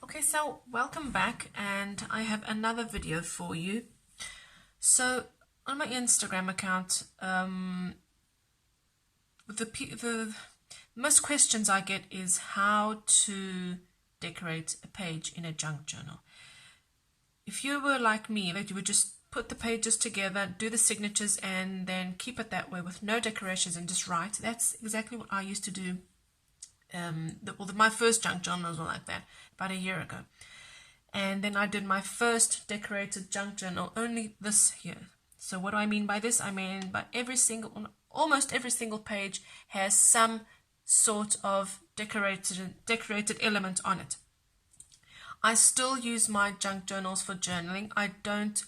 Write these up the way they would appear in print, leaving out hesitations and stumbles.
Okay, so welcome back, and I have another video for you. So on my Instagram account, the most questions I get is how to decorate a page in a junk journal. If you were like me, that you would just put the pages together, do the signatures, and then keep it that way with no decorations and just write. That's exactly what I used to do. My first junk journals were like that about a year ago, and then I did my first decorated junk journal only this year. So what do I mean by this? I mean by almost every single page has some sort of decorated element on it. I still use my junk journals for journaling. I don't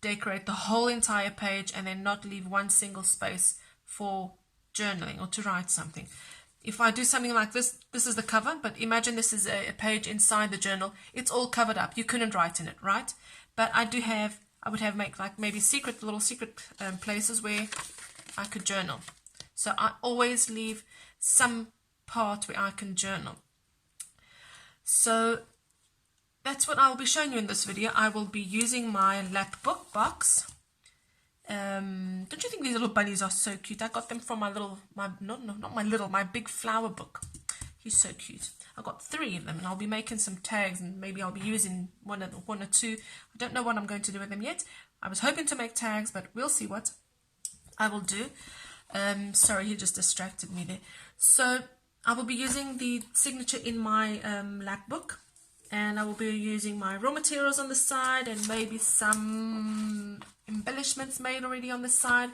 decorate the whole entire page and then not leave one single space for journaling or to write something. If I do something like this, this is the cover, but imagine this is a page inside the journal. It's all covered up. You couldn't write in it, right? But I would have maybe little secret places where I could journal. So I always leave some part where I can journal. So that's what I'll be showing you in this video. I will be using my lap book box. Don't you think these little bunnies are so cute? I got them from my big flower book. He's so cute. I got 3 of them, and I'll be making some tags, and maybe I'll be using one or two. I don't know what I'm going to do with them yet. I was hoping to make tags, but we'll see what I will do. Sorry, he just distracted me there. So I will be using the signature in my lap book. And I will be using my raw materials on the side and maybe some embellishments made already on the side.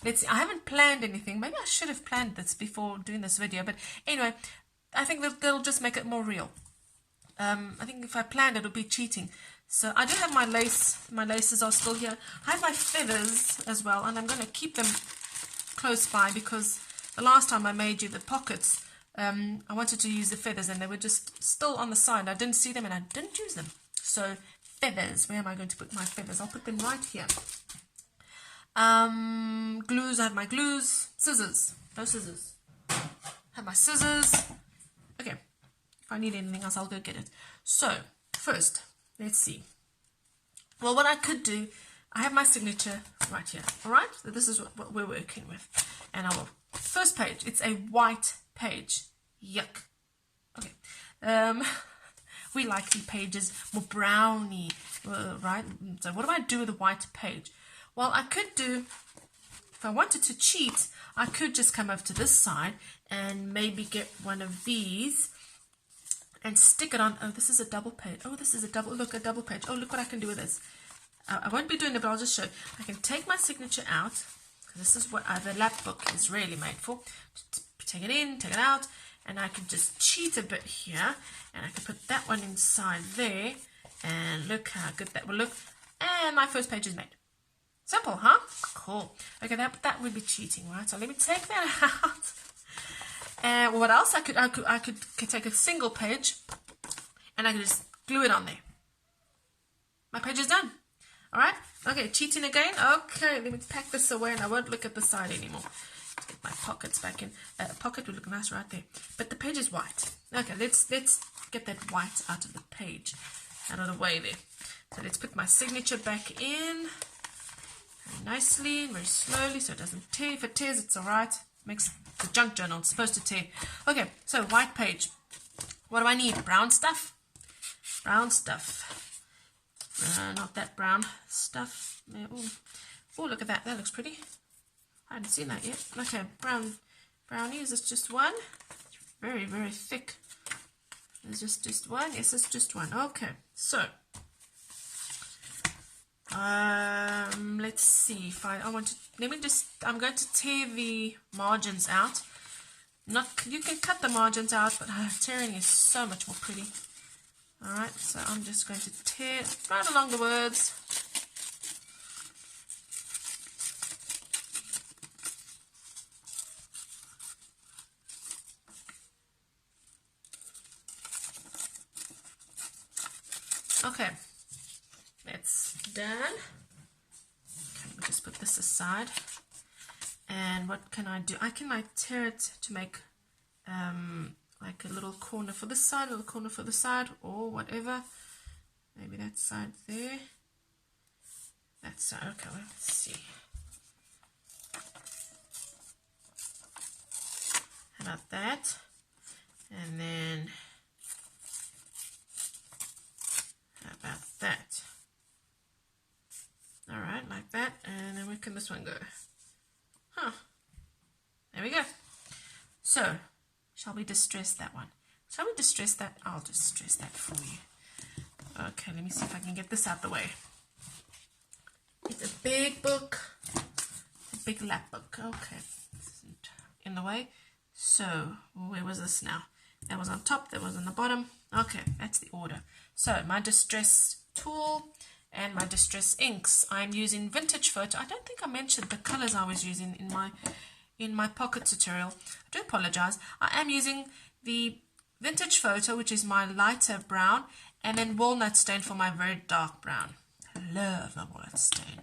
Let's see. I haven't planned anything. Maybe I should have planned this before doing this video. But anyway, I think that'll just make it more real. I think if I planned it would be cheating. So I do have my lace. My laces are still here. I have my feathers as well. And I'm going to keep them close by because the last time I made you the pockets, I wanted to use the feathers and they were just still on the side. I didn't see them and I didn't use them. So feathers, where am I going to put my feathers? I'll put them right here. Glues, I have my glues. Scissors, no scissors. I have my scissors. Okay, if I need anything else, I'll go get it. So first, let's see. Well, what I could do, I have my signature right here. All right, so this is what we're working with. And I will, first page, it's a white page. Yuck. Okay. We like the pages more browny, right? So what do I do with a white page? Well, I could do, if I wanted to cheat, I could just come over to this side and maybe get one of these and stick it on. Oh, this is a double page. Oh, this is a double page. Oh, look what I can do with this. I won't be doing it, but I'll just show you. I can take my signature out. This is what the lap book is really made for. Take it in, take it out, and I can just cheat a bit here, and I can put that one inside there, and look how good that will look, and my first page is made. Simple, huh? Cool. Okay, that would be cheating, right? So let me take that out. And what else? I could take a single page, and I could just glue it on there. My page is done. All right. Okay, cheating again. Okay, let me pack this away, and I won't look at the side anymore. Let's get my pockets back in. Pocket would look nice right there. But the page is white. Okay, let's get that white out of the page, out of the way there. So let's put my signature back in very nicely, very slowly, so it doesn't tear. If it tears, it's all right. Makes the junk journal. It's supposed to tear. Okay, so white page. What do I need? Brown stuff. Brown stuff. Not that brown stuff. Oh, look at that. That looks pretty. I hadn't seen that yet. Okay, brownie. Is this just one? Very, very thick. Is this just one? Yes, it's just one. Okay, so let's see if I want to. I'm going to tear the margins out. You can cut the margins out, but tearing is so much more pretty. All right, so I'm just going to tear right along the words. Okay, that's done. Okay, we'll just put this aside. And what can I do? I can tear it to make like a little corner for this side, a little corner for the side, or whatever. Maybe that side there. That side. Okay, well, let's see. How about that? And then how about that? All right, like that. And then where can this one go? Huh. There we go. So, shall we distress that one? Shall we distress that? I'll distress that for you. Okay, let me see if I can get this out the way. It's a big book. A big lap book. Okay. Isn't in the way. So, where was this now? That was on top, that was on the bottom. Okay, that's the order. So, my distress tool and my distress inks. I'm using Vintage Photo. I don't think I mentioned the colors I was using in my pocket tutorial. I do apologize. I am using the Vintage Photo, which is my lighter brown, and then Walnut Stain for my very dark brown. I love my Walnut Stain.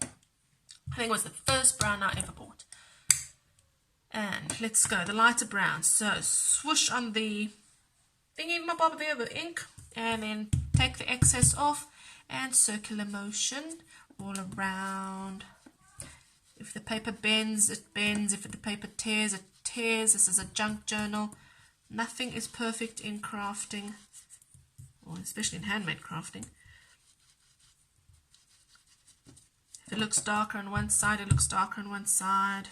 I think it was the first brown I ever bought. And let's go, the lighter brown. So swoosh on the thingy bob there, the ink, and then take the excess off and circular motion all around. If the paper bends, it bends. If the paper tears, it tears. This is a junk journal. Nothing is perfect in crafting, or especially in handmade crafting. If it looks darker on one side, it looks darker on one side.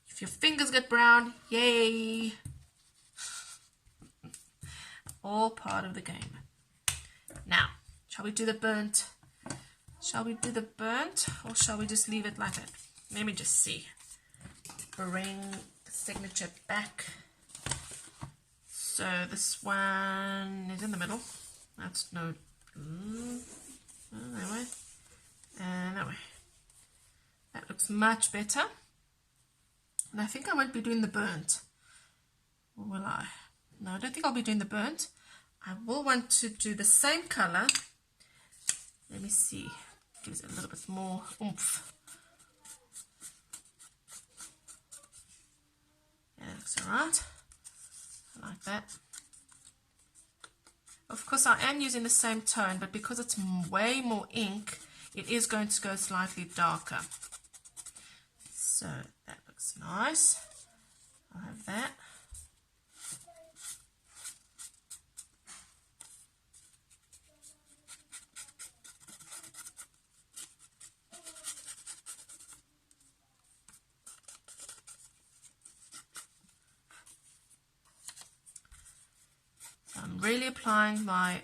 If your fingers get brown, yay! All part of the game. Now, shall we do the burnt? Shall we do the burnt, or shall we just leave it like that? Let me just see. Bring the signature back. So this one is in the middle. That's no. That way. And that way. That looks much better. And I think I won't be doing the burnt. Or will I? No, I don't think I'll be doing the burnt. I will want to do the same color. Let me see. Gives it a little bit more oomph. Yeah, that looks alright. I like that. Of course, I am using the same tone, but because it's way more ink, it is going to go slightly darker. So that looks nice. I'll have that. So I'm really applying my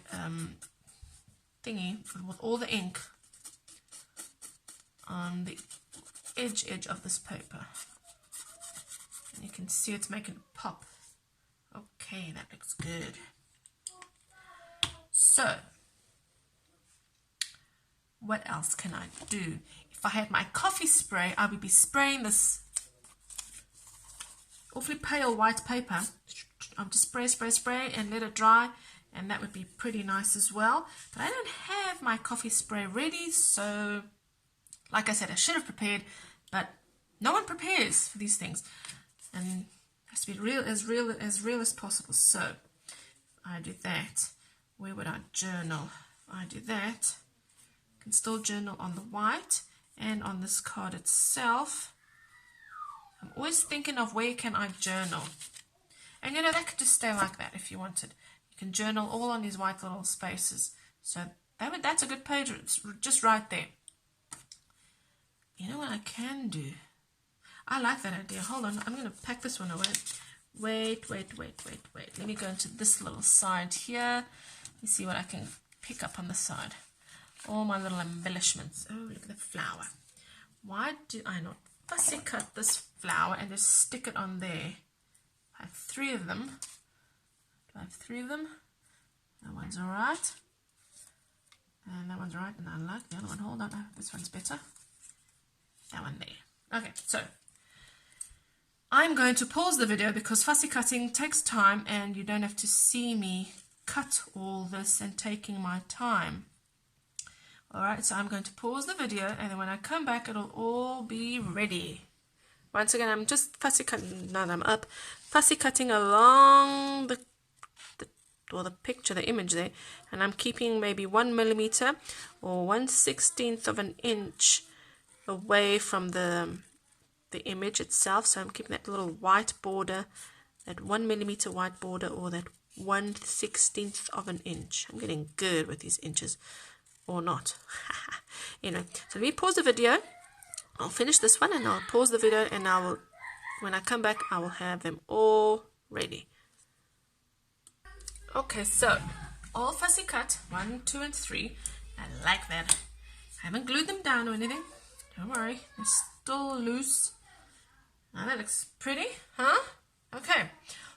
thingy with all the ink on the edge of this paper, and you can see it's making it pop. Okay, that looks good. So what else can I do? If I had my coffee spray, I would be spraying this awfully pale white paper. I would just spray and let it dry, and that would be pretty nice as well. But I don't have my coffee spray ready, so like I said, I should have prepared, but no one prepares for these things, and it has to be as real as possible. So I do that. Where would I journal? I do that. I can still journal on the white and on this card itself. I'm always thinking of where can I journal, and you know, that could just stay like that if you wanted. You can journal all on these white little spaces. So that's a good page. It's just right there. You know what I can do? I like that idea. Hold on, I'm going to pack this one away. Wait. Let me go into this little side here. Let me see what I can pick up on the side. All my little embellishments. Oh, look at the flower. Why do I not fussy cut this flower and just stick it on there? I have 3 of them. Do I have 3 of them? That one's alright. And that one's alright, and I like the other one. Hold on, this one's better. That one there. Okay, so I'm going to pause the video because fussy cutting takes time, and you don't have to see me cut all this and taking my time. Alright, so I'm going to pause the video, and then when I come back, it'll all be ready. Once again, I'm just fussy cutting, now I'm up, fussy cutting along the picture, the image there, and I'm keeping maybe 1 millimeter or 1/16 of an inch away from the image itself. So I'm keeping that little white border, that 1 millimeter white border, or that 1/16 of an inch. I'm getting good with these inches, or not. Anyway, so let me pause the video. I'll finish this one and I'll pause the video, and I will, when I come back, I will have them all ready. Okay, so all fussy cut, 1, 2, and 3. I like that. I haven't glued them down or anything. Don't worry, they're still loose. Now that looks pretty, huh? Okay,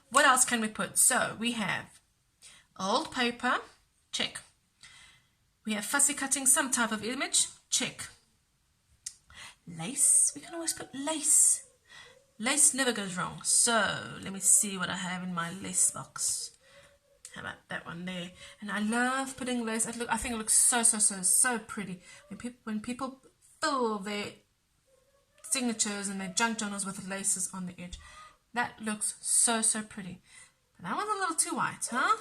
what else can we put? So we have old paper, check. We have fussy cutting some type of image, check. Lace, we can always put lace. Lace never goes wrong. So let me see what I have in my lace box. How about that one there? And I love putting lace. I think it looks so pretty when people fill their signatures and their junk journals with laces on the edge. That looks so pretty. But that one's a little too white, huh?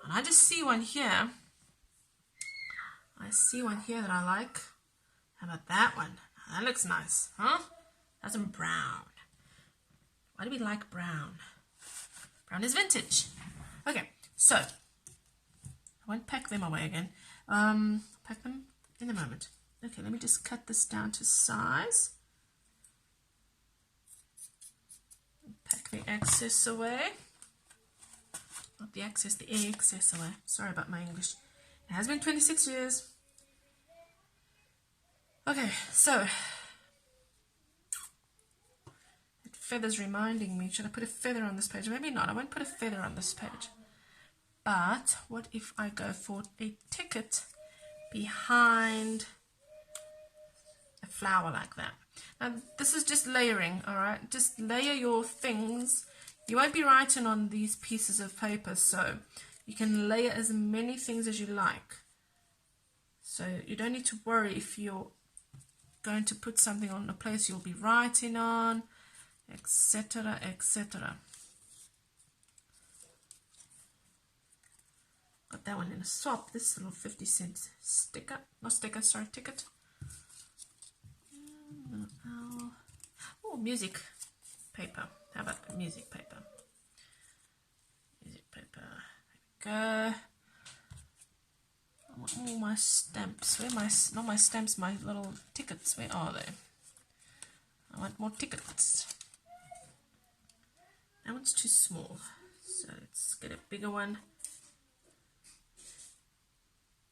And I just see one here. I see one here that I like. How about that one? That looks nice, huh? That's some brown. Why do we like brown? Brown is vintage. Okay, so I won't pack them away again. Pack them in a moment. Okay, let me just cut this down to size. Pack the excess away. Not the excess, the excess away. Sorry about my English. It has been 26 years. Okay, so that feather's reminding me. Should I put a feather on this page? Maybe not. I won't put a feather on this page. But what if I go for a ticket behind a flower like that? Now this is just layering, alright? Just layer your things. You won't be writing on these pieces of paper, so you can layer as many things as you like. So you don't need to worry if you're going to put something on a place you'll be writing on, etc., etc. Got that one in a swap. This little 50-cent sticker, not sticker, sorry, ticket. Oh, music paper. How about the music paper? Music paper. There we go. I want all my stamps. Where my, not my stamps, my little tickets. Where are they? I want more tickets. That one's too small. So let's get a bigger one.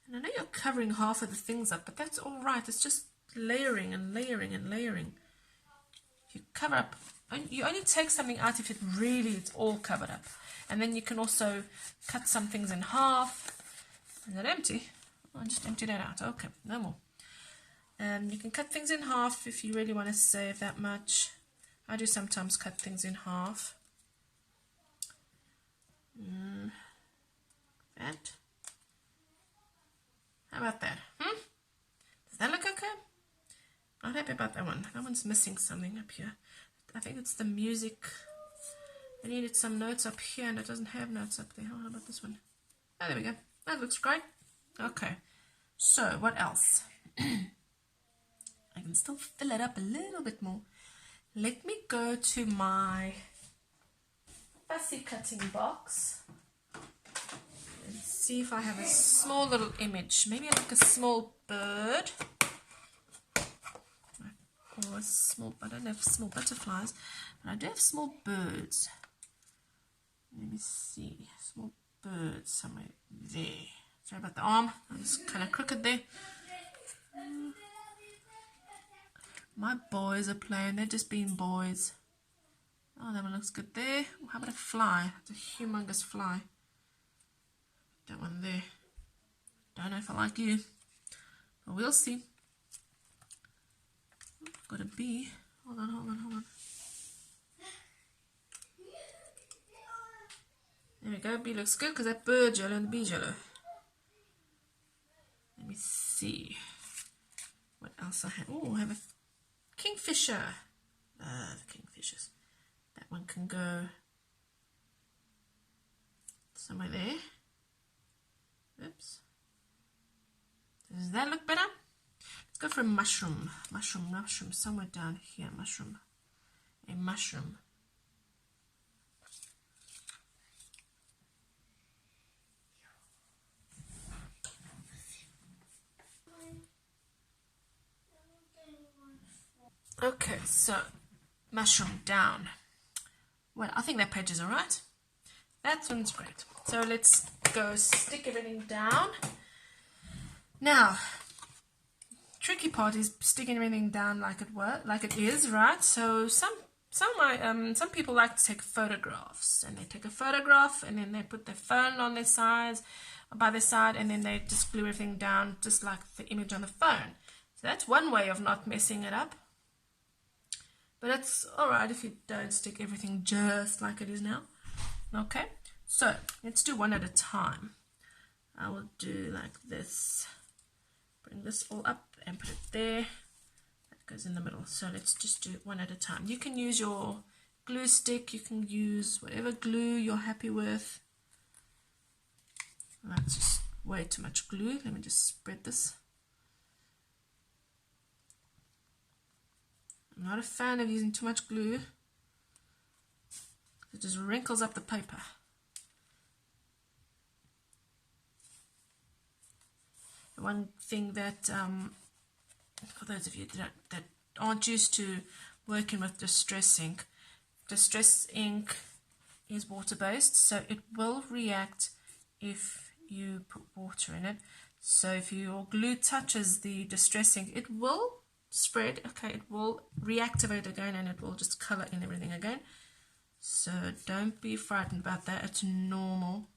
And I know you're covering half of the things up, but that's all right. It's just layering and layering and layering. If you cover up, you only take something out if it really is all covered up. And then you can also cut some things in half. Is that empty? Oh, I just emptied that out. Okay, no more. You can cut things in half if you really want to save that much. I do sometimes cut things in half. That. How about that? Does that look okay? Not happy about that one. That one's missing something up here. I think it's the music. I needed some notes up here and it doesn't have notes up there. How about this one? Oh, there we go. That looks great. Okay. So, what else? I can still fill it up a little bit more. Let me go to my fussy cutting box. Let's see if I have a small little image. Maybe like a small bird. Or a small, I don't have small butterflies, but I do have small birds. Let me see. Small birds somewhere there. Sorry about the arm. I'm just kind of crooked there. My boys are playing. They're just being boys. Oh, that one looks good there. How about a fly? It's a humongous fly. That one there. Don't know if I like you. But we'll see. Got a bee. Hold on. There we go. Bee looks good because that bird's yellow and the bee's yellow. Let me see what else I have. Oh, I have a kingfisher. Love kingfishers. That one can go somewhere there. Oops. Does that look better? Let's go for a mushroom. Mushroom, somewhere down here. Mushroom. A mushroom. Okay, so mushroom down. Well, I think that page is alright. That one's great. So let's go stick everything down. Now, tricky part is sticking everything down like it is, right? So some people like to take photographs, and they take a photograph and then they put their phone on their sides, by their side, and then they just glue everything down just like the image on the phone. So that's one way of not messing it up. But it's alright if you don't stick everything just like it is now. Okay, so let's do one at a time. I will do like this. Bring this all up and put it there. That goes in the middle. So let's just do it one at a time. You can use your glue stick. You can use whatever glue you're happy with. That's just way too much glue. Let me just spread this. I'm not a fan of using too much glue. It just wrinkles up the paper. One thing that, for those of you that aren't used to working with distress ink is water-based, so it will react if you put water in it. So if your glue touches the distress ink, it will spread, okay, it will reactivate again, and it will just color in everything again. So don't be frightened about that, it's normal.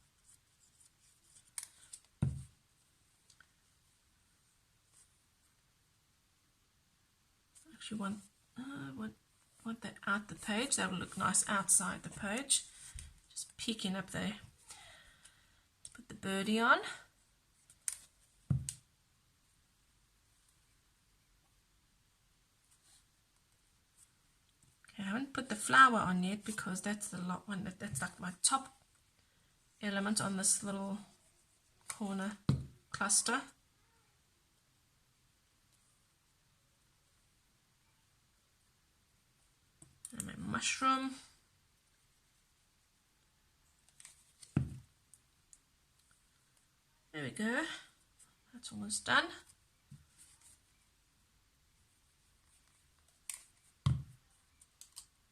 Actually want that out the page. That will look nice outside the page, just peeking up there. Let's put the birdie on. I haven't put the flower on yet because that's the one that's like my top element on this little corner cluster. And my mushroom. There we go. That's almost done.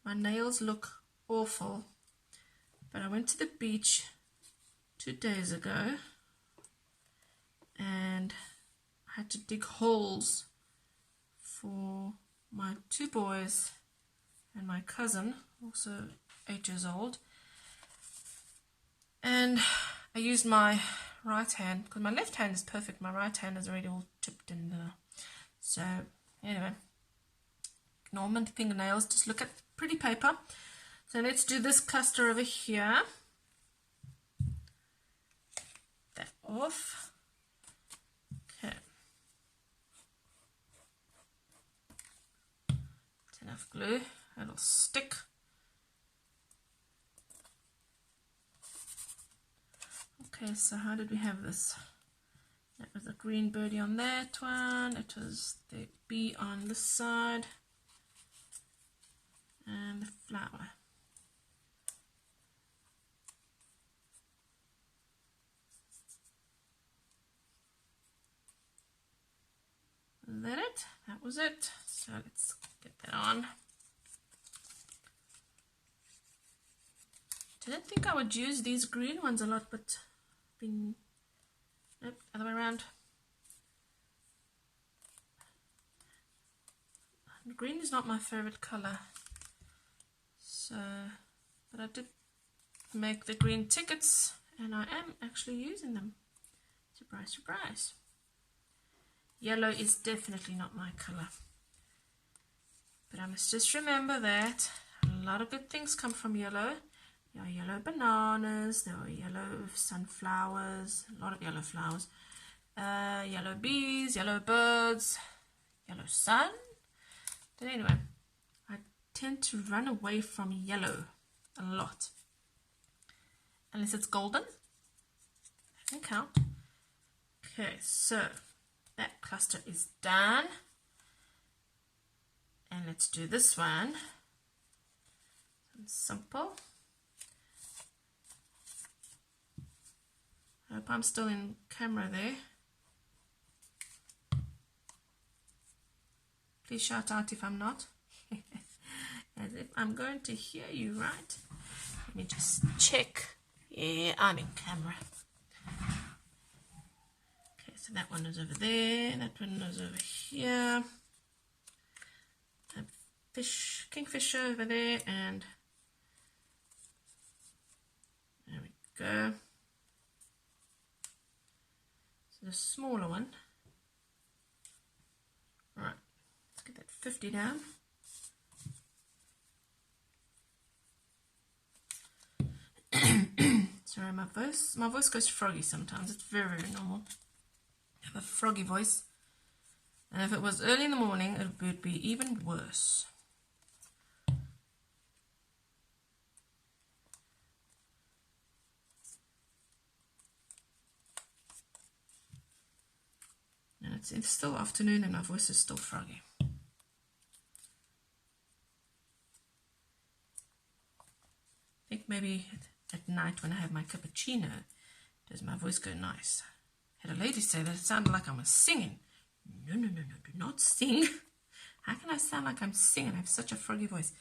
My nails look awful, but I went to the beach 2 days ago and I had to dig holes for my 2 boys and my cousin, also 8 years old, and I used my right hand because my left hand is perfect. My right hand is already all chipped in there. So anyway, ignore my fingernails, just look at pretty paper. So let's do this cluster over here. That off. Okay. That's enough glue. It'll stick. Okay, so how did we have this? That was a green birdie on that one. It was the bee on this side. And the flower. Is that it? That was it. So let's get that on. Didn't think I would use these green ones a lot, but nope, other way around. Green is not my favorite color. So, but I did make the green tickets and I am actually using them. Surprise, surprise. Yellow is definitely not my color. But I must just remember that a lot of good things come from yellow. There are yellow bananas, there are yellow sunflowers, a lot of yellow flowers, yellow bees, yellow birds, yellow sun. But anyway, I tend to run away from yellow a lot. Unless it's golden. Doesn't count. Okay, so that cluster is done. And let's do this one. Simple. I hope I'm still in camera there. Please shout out if I'm not. As if I'm going to hear you, right? Let me just check. Yeah, I'm in camera. Okay, so that one is over there. That one is over here. Kingfisher over there, and there we go. So the smaller one. Right, let's get that 50 down. Sorry, my voice goes froggy sometimes. It's very, very normal. I have a froggy voice, and if it was early in the morning, it would be even worse. And it's still afternoon, and my voice is still froggy. I think maybe at night when I have my cappuccino, does my voice go nice? I had a lady say that it sounded like I was singing. No, do not sing. How can I sound like I'm singing? I have such a froggy voice.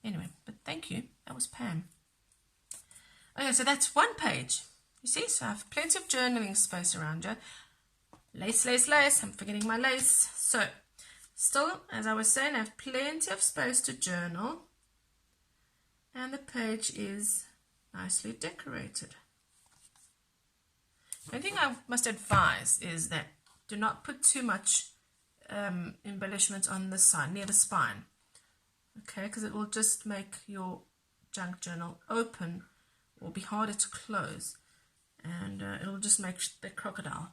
Anyway, but thank you. That was Pam. Okay, so that's one page. You see, so I have plenty of journaling space around you. Lace, lace, lace. I'm forgetting my lace. So, still, as I was saying, I have plenty of space to journal. And the page is nicely decorated. The only thing I must advise is that do not put too much embellishment on the side, near the spine. Okay, because it will just make your junk journal open or be harder to close. And it'll just make the crocodile,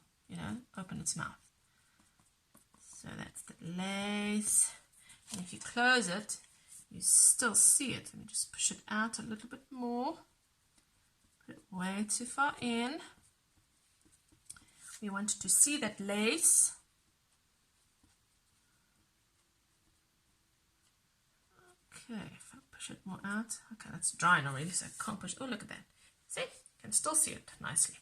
open its mouth. So that's the lace. And if you close it, you still see it. Let me just push it out a little bit more. Put it way too far in. We want to see that lace. Okay, if I push it more out. Okay, that's drying already, so I can't push. Oh, look at that. See? You can still see it nicely.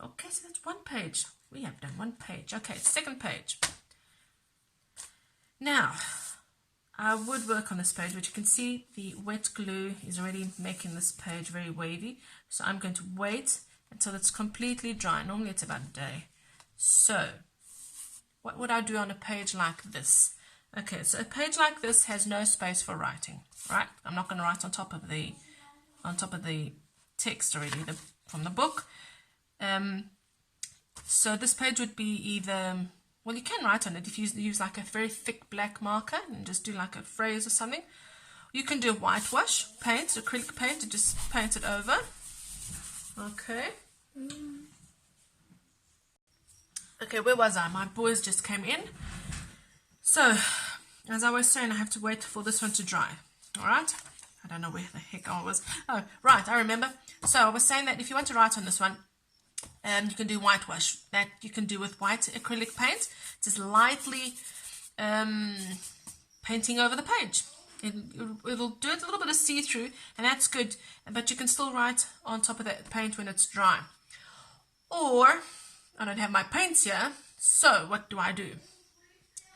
Okay, so that's one page. We have done one page. Okay, second page. Now, I would work on this page, but you can see the wet glue is already making this page very wavy. So I'm going to wait until it's completely dry. Normally it's about a day. So, what would I do on a page like this? Okay, so a page like this has no space for writing, right? I'm not going to write on top of the text already from the book. So this page would be either, well, you can write on it if you use like a very thick black marker and just do like a phrase or something. You can do whitewash paint, acrylic paint, and just paint it over. Okay. Okay, where was I? My boys just came in. So, as I was saying, I have to wait for this one to dry. Alright? I don't know where the heck I was. Oh, right, I remember. So, I was saying that if you want to write on this one, you can do whitewash. That you can do with white acrylic paint. Just lightly painting over the page. It'll do it a little bit of see-through, and that's good. But you can still write on top of that paint when it's dry. Or, I don't have my paints here, so what do? I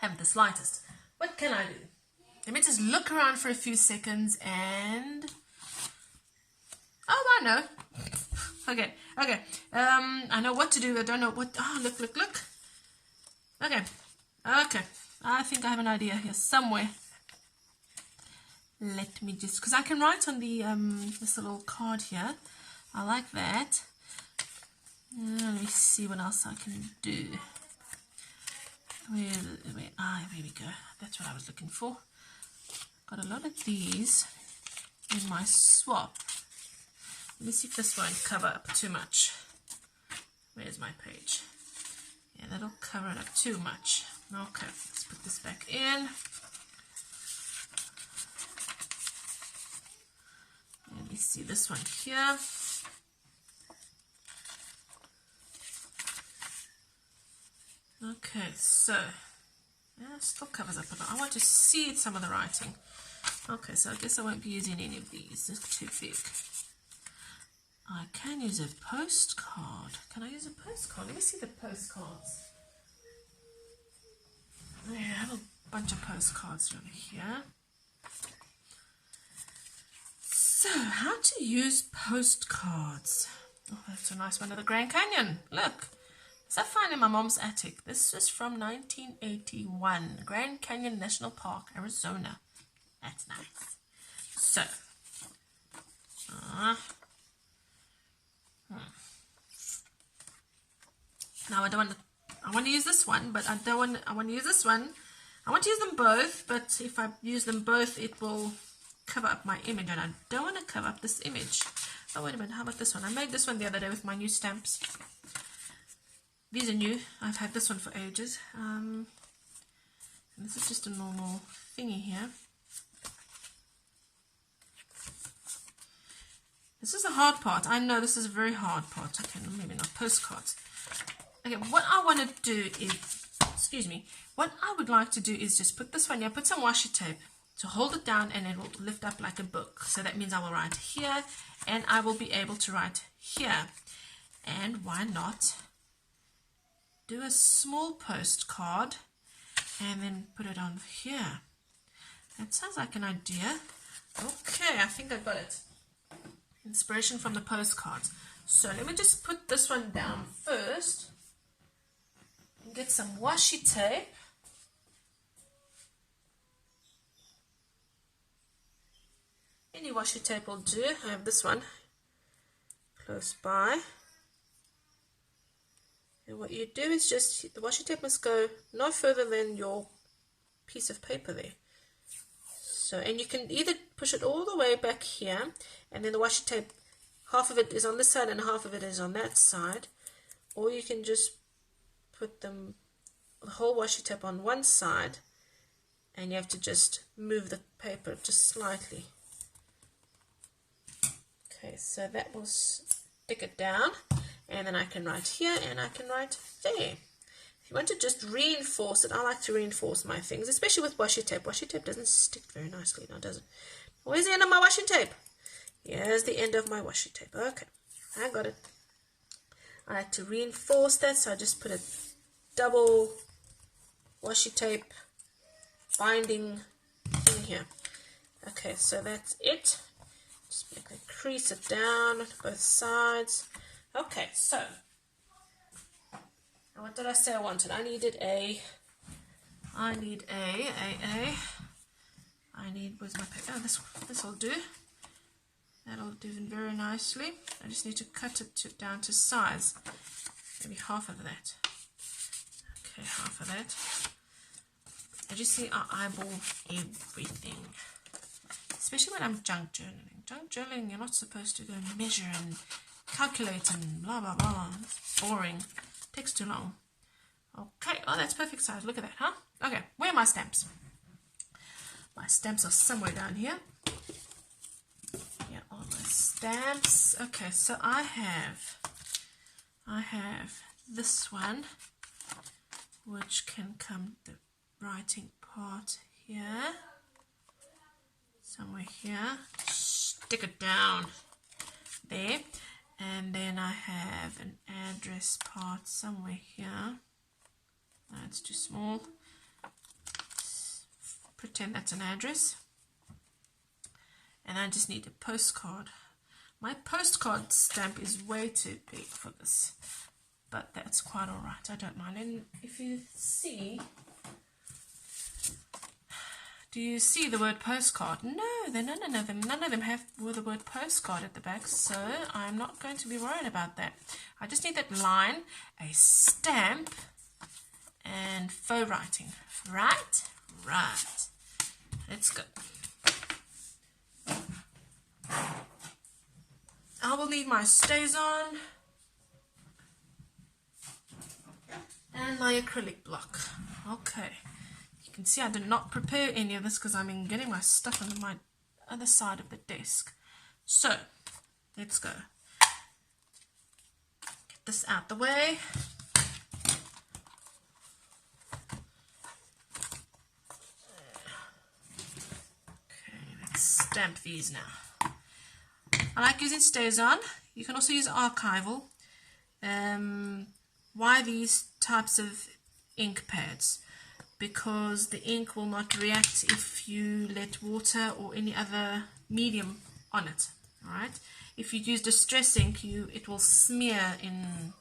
haven't the slightest. What can I do? Let me just look around for a few seconds and... Oh, I know. Okay. I know what to do. I don't know what... Oh, look. Okay. I think I have an idea here somewhere. Let me just... Because I can write on the this little card here. I like that. Let me see what else I can do. Where we go. That's what I was looking for. Got a lot of these in my swap. Let me see if this won't cover up too much. Where's my page? Yeah, that'll cover it up too much. Okay, let's put this back in. me see this one here. Okay, so yeah, it still covers up a lot. I want to see some of the writing. Okay, so I guess I won't be using any of these. It's too big. I can use a postcard. Can I use a postcard? Let me see the postcards. Yeah, I have a bunch of postcards over here. So, how to use postcards. Oh, that's a nice one of the Grand Canyon. Look, this I found in my mom's attic. This is from 1981. Grand Canyon National Park, Arizona. That's nice. So, now I want to use this one, but I want to use this one. I want to use them both, but if I use them both, it will cover up my image, and I don't want to cover up this image. Oh, wait a minute, how about this one? I made this one the other day with my new stamps. These are new. I've had this one for ages. And this is just a normal thingy here. This is the hard part. I know this is a very hard part. Okay, maybe not postcards. Okay, what I want to do is, excuse me, what I would like to do is just put this one here, put some washi tape to hold it down, and it will lift up like a book. So that means I will write here, and I will be able to write here. And why not do a small postcard and then put it on here? That sounds like an idea. Okay, I think I got it. Inspiration from the postcards. So let me just put this one down first and get some washi tape. Any washi tape will do. I have this one close by. And what you do is just, the washi tape must go no further than your piece of paper there. So, and you can either push it all the way back here, and then the washi tape, half of it is on this side and half of it is on that side, or you can just put the whole washi tape on one side, and you have to just move the paper just slightly. Okay, so that will stick it down, and then I can write here and I can write there. If you want to just reinforce it, I like to reinforce my things, especially with washi tape. Washi tape doesn't stick very nicely now, does it? Where's the end of my washi tape? Here's the end of my washi tape. Okay, I got it. I like to reinforce that, so I just put a double washi tape binding in here. Okay, so that's it. Just make a crease it down both sides. Okay, so what did I say I wanted? I need, where's my paper? Oh, this will do. That'll do very nicely. I just need to cut it down to size. Maybe half of that. Okay, half of that. As you see, I eyeball everything. Especially when I'm junk journaling. Junk journaling, you're not supposed to go measure and calculate and blah, blah, blah. It's boring. Takes too long. Okay, oh, that's perfect size. Look at that, huh? Okay, where are my stamps? My stamps are somewhere down here. Here are my stamps. Okay, so I have this one, which can come the writing part here, somewhere here. Stick it down there. And then I have an address part somewhere here. That's too small. Pretend that's an address. And I just need a postcard. My postcard stamp is way too big for this, but that's quite alright. I don't mind. And if you see, do you see the word postcard? No, none of them have the word postcard at the back, so I'm not going to be worried about that. I just need that line, a stamp, and faux writing. Right? Right. Let's go. I will need my StazOn and my acrylic block. Okay. You can see I did not prepare any of this because I'm getting my stuff on my other side of the desk. So let's go. Get this out the way. Okay, let's stamp these now. I like using StazOn. You can also use archival. Why these types of ink pads? Because the ink will not react if you let water or any other medium on it. Alright? If you use distress ink, it will smear in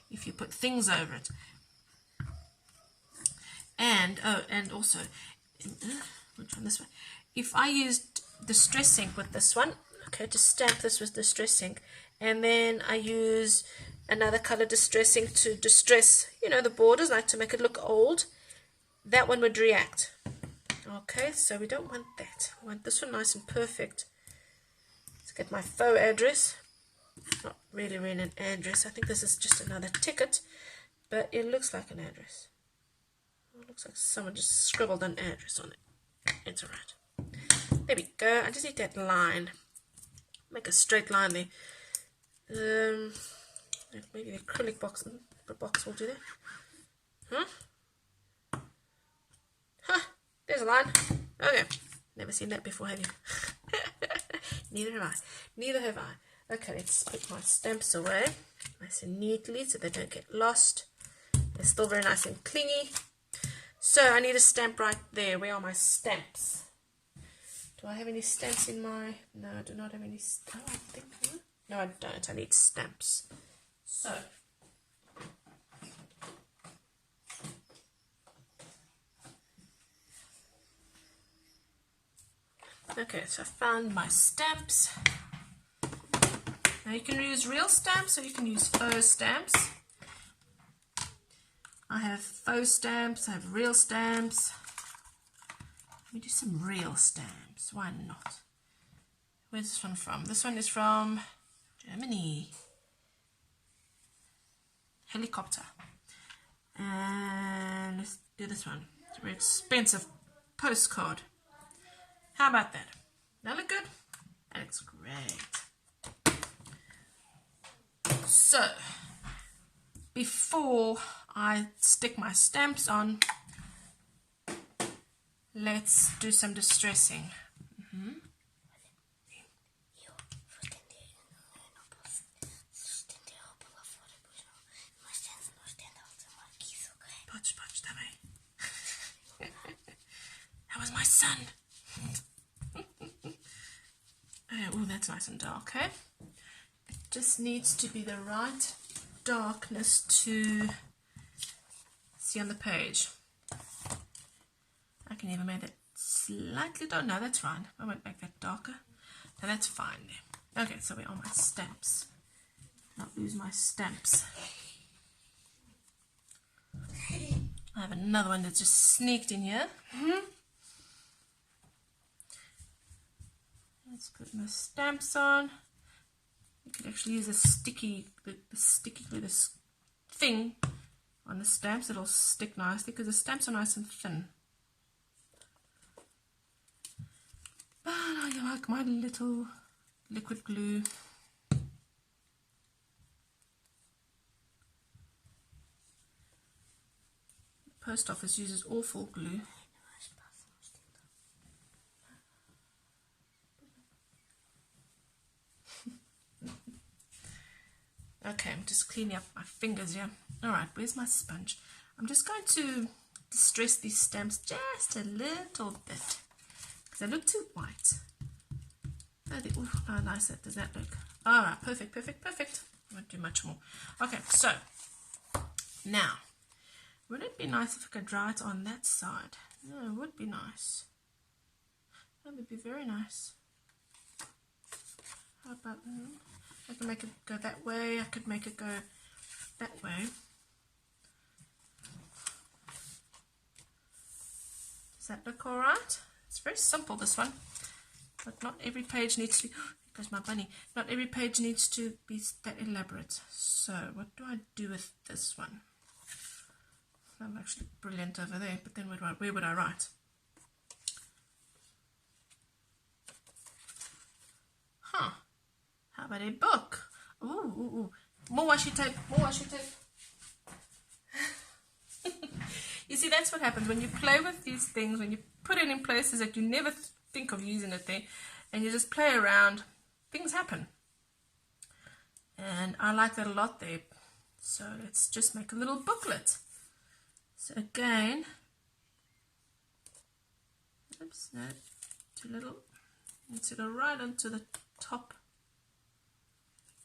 if you put things over it. And also, which one? This one. If I used distress ink with this one, okay, to stamp this with distress ink, and then I use another color distress ink to distress, the borders, like to make it look old, that one would react. Okay, so we don't want that. We want this one nice and perfect. Let's get my faux address. Not really an address. I think this is just another ticket, but it looks like an address. It looks like someone just scribbled an address on it. It's alright. There we go. I just need that line. Make a straight line there. Maybe the acrylic box will do that. Huh? There's a line. Okay. Never seen that before, have you? Neither have I. Okay, let's put my stamps away nice and neatly so they don't get lost. They're still very nice and clingy. So I need a stamp right there. Where are my stamps? Do I have any stamps in my... No, I do not have any... Oh, I think... No, I don't. I need stamps. So... Okay, so I found my stamps. Now you can use real stamps or you can use faux stamps. I have faux stamps, I have real stamps. Let me do some real stamps, why not? Where's this one from? This one is from Germany. Helicopter. And let's do this one. It's a very expensive postcard. How about that? That look good? That looks great. So, before I stick my stamps on, let's do some distressing. That was my son. Oh, that's nice and dark, okay? It just needs to be the right darkness to see on the page. I can even make it slightly dark. No, that's fine. I won't make that darker. No, that's fine there. Okay, so we're on my stamps. Not lose my stamps. I have another one that just sneaked in here. Let's put my stamps on. You could actually use a sticky glue, this thing on the stamps. It'll stick nicely because the stamps are nice and thin. But I like my little liquid glue. The post office uses awful glue. Okay, I'm just cleaning up my fingers here. Alright, where's my sponge? I'm just going to distress these stamps just a little bit because they look too white. Oh, how nice does that look? Alright, perfect. I won't do much more. Okay, so now, would it be nice if I could draw it on that side? No, it would be nice. That would be very nice. How about I can make it go that way, I could make it go that way. Does that look alright? It's very simple, this one. But not every page needs to be, because my bunny, not every page needs to be that elaborate. So, what do I do with this one? I'm actually brilliant over there, but then where would I write? Huh. How about a book? Ooh, ooh, ooh. More washi tape, more washi tape. You see, that's what happens when you play with these things, when you put it in places that you never think of using it there, and you just play around, things happen. And I like that a lot there. So let's just make a little booklet. So again, oops, no, too little. Needs to go right onto the top.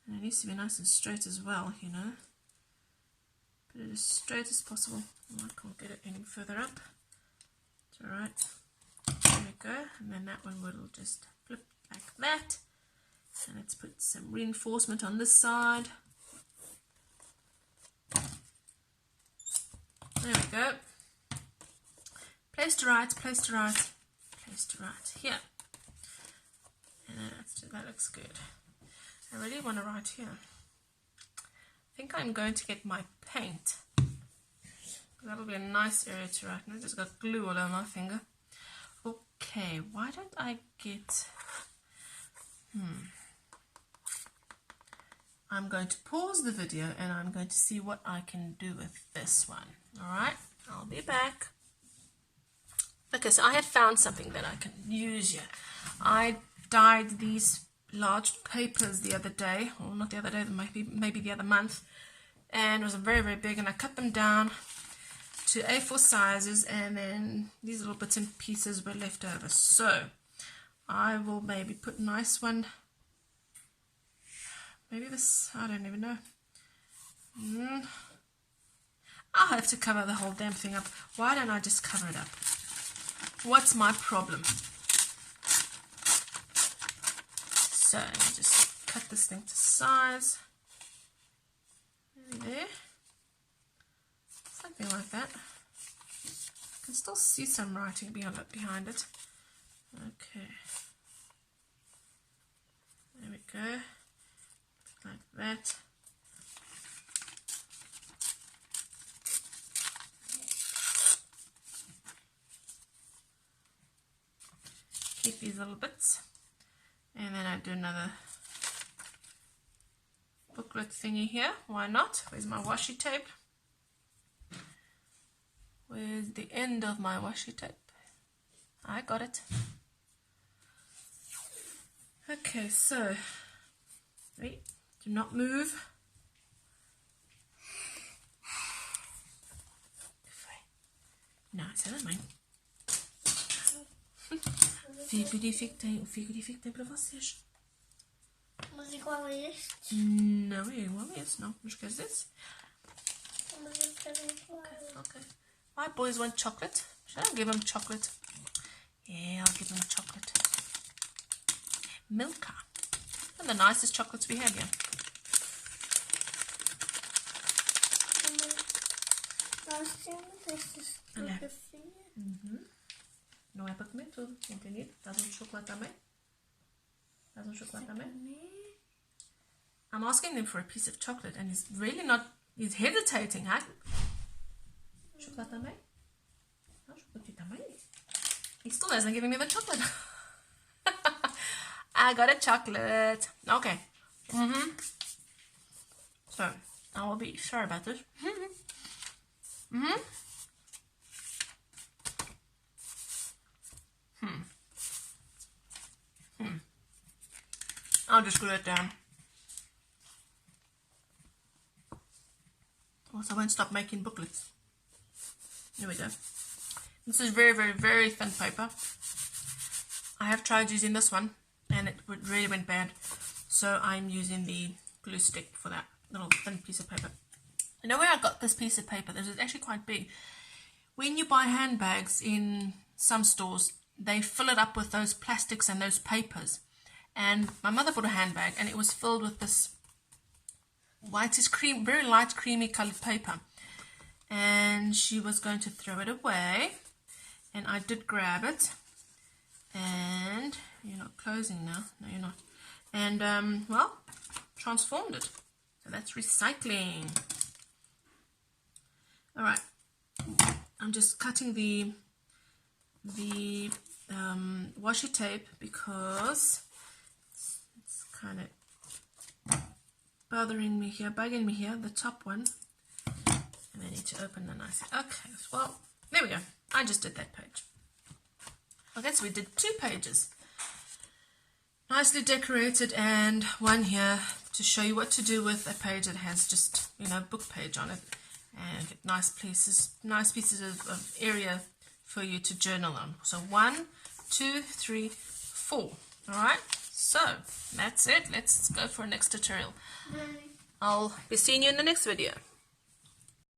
And it needs to be nice and straight as well, you know. Put it as straight as possible. Oh, I can't get it any further up. It's alright. There we go. And then that one will just flip like that. And let's put some reinforcement on this side. There we go. Place to right, place to right, place to right. Here. And that looks good. I really want to write here. I think I'm going to get my paint. That'll be a nice area to write. I just got glue all over my finger. Okay, why don't I get... I'm going to pause the video and I'm going to see what I can do with this one. Alright, I'll be back. Okay, so I had found something that I can use here. I dyed these large papers the other day, or not the other day, maybe the other month, and it was very, very big, and I cut them down to A4 sizes, and then these little bits and pieces were left over. So I will maybe put a nice one, maybe this, I don't even know. I'll have to cover the whole damn thing up. Why don't I just cover it up? What's my problem? So just cut this thing to size. There. Something like that. I can still see some writing behind it. Okay. There we go. Like that. Keep these little bits. And then I do another booklet thingy here. Why not? Where's my washi tape? Where's the end of my washi tape? I got it. Okay, so wait, do not move. Não, essa é da mãe. Fico tem para vocês. Mas igual a este? Não é igual a esse, não. Não esquece desse. Mas eu quero igual. Okay. My boys want chocolate. Should I give them chocolate? Yeah, I'll give them chocolate. Milka. And the nicest chocolates we have here. Nós temos esses fotografias. Não é para comer tudo, entendido? Dás um chocolate também? Dás um chocolate também? I'm asking them for a piece of chocolate and he's really not, he's hesitating, huh? Chocolate também? Não, chocolate também. He still hasn't given me the chocolate. I got a chocolate. Okay. So, I will be sorry about this. I'll just glue it down. Also, I won't stop making booklets. There we go. This is very, very, very thin paper. I have tried using this one and it really went bad. So I'm using the glue stick for that little thin piece of paper. You know where I got this piece of paper? This is actually quite big. When you buy handbags in some stores, they fill it up with those plastics and those papers. And my mother bought a handbag and it was filled with this whitish cream, very light creamy colored paper. And she was going to throw it away. And I did grab it. And you're not closing now. No, you're not. And, well, transformed it. So that's recycling. All right. I'm just cutting the washi tape because it's kind of bothering me here, bugging me here, the top one. And I need to open the nice. Okay, well, there we go. I just did that page. Okay, so we did 2 pages. Nicely decorated, and one here to show you what to do with a page that has just, book page on it. And get nice pieces of area for you to journal on. So 1, 2, 3, 4. Alright, so that's it. Let's go for our next tutorial. I'll be seeing you in the next video.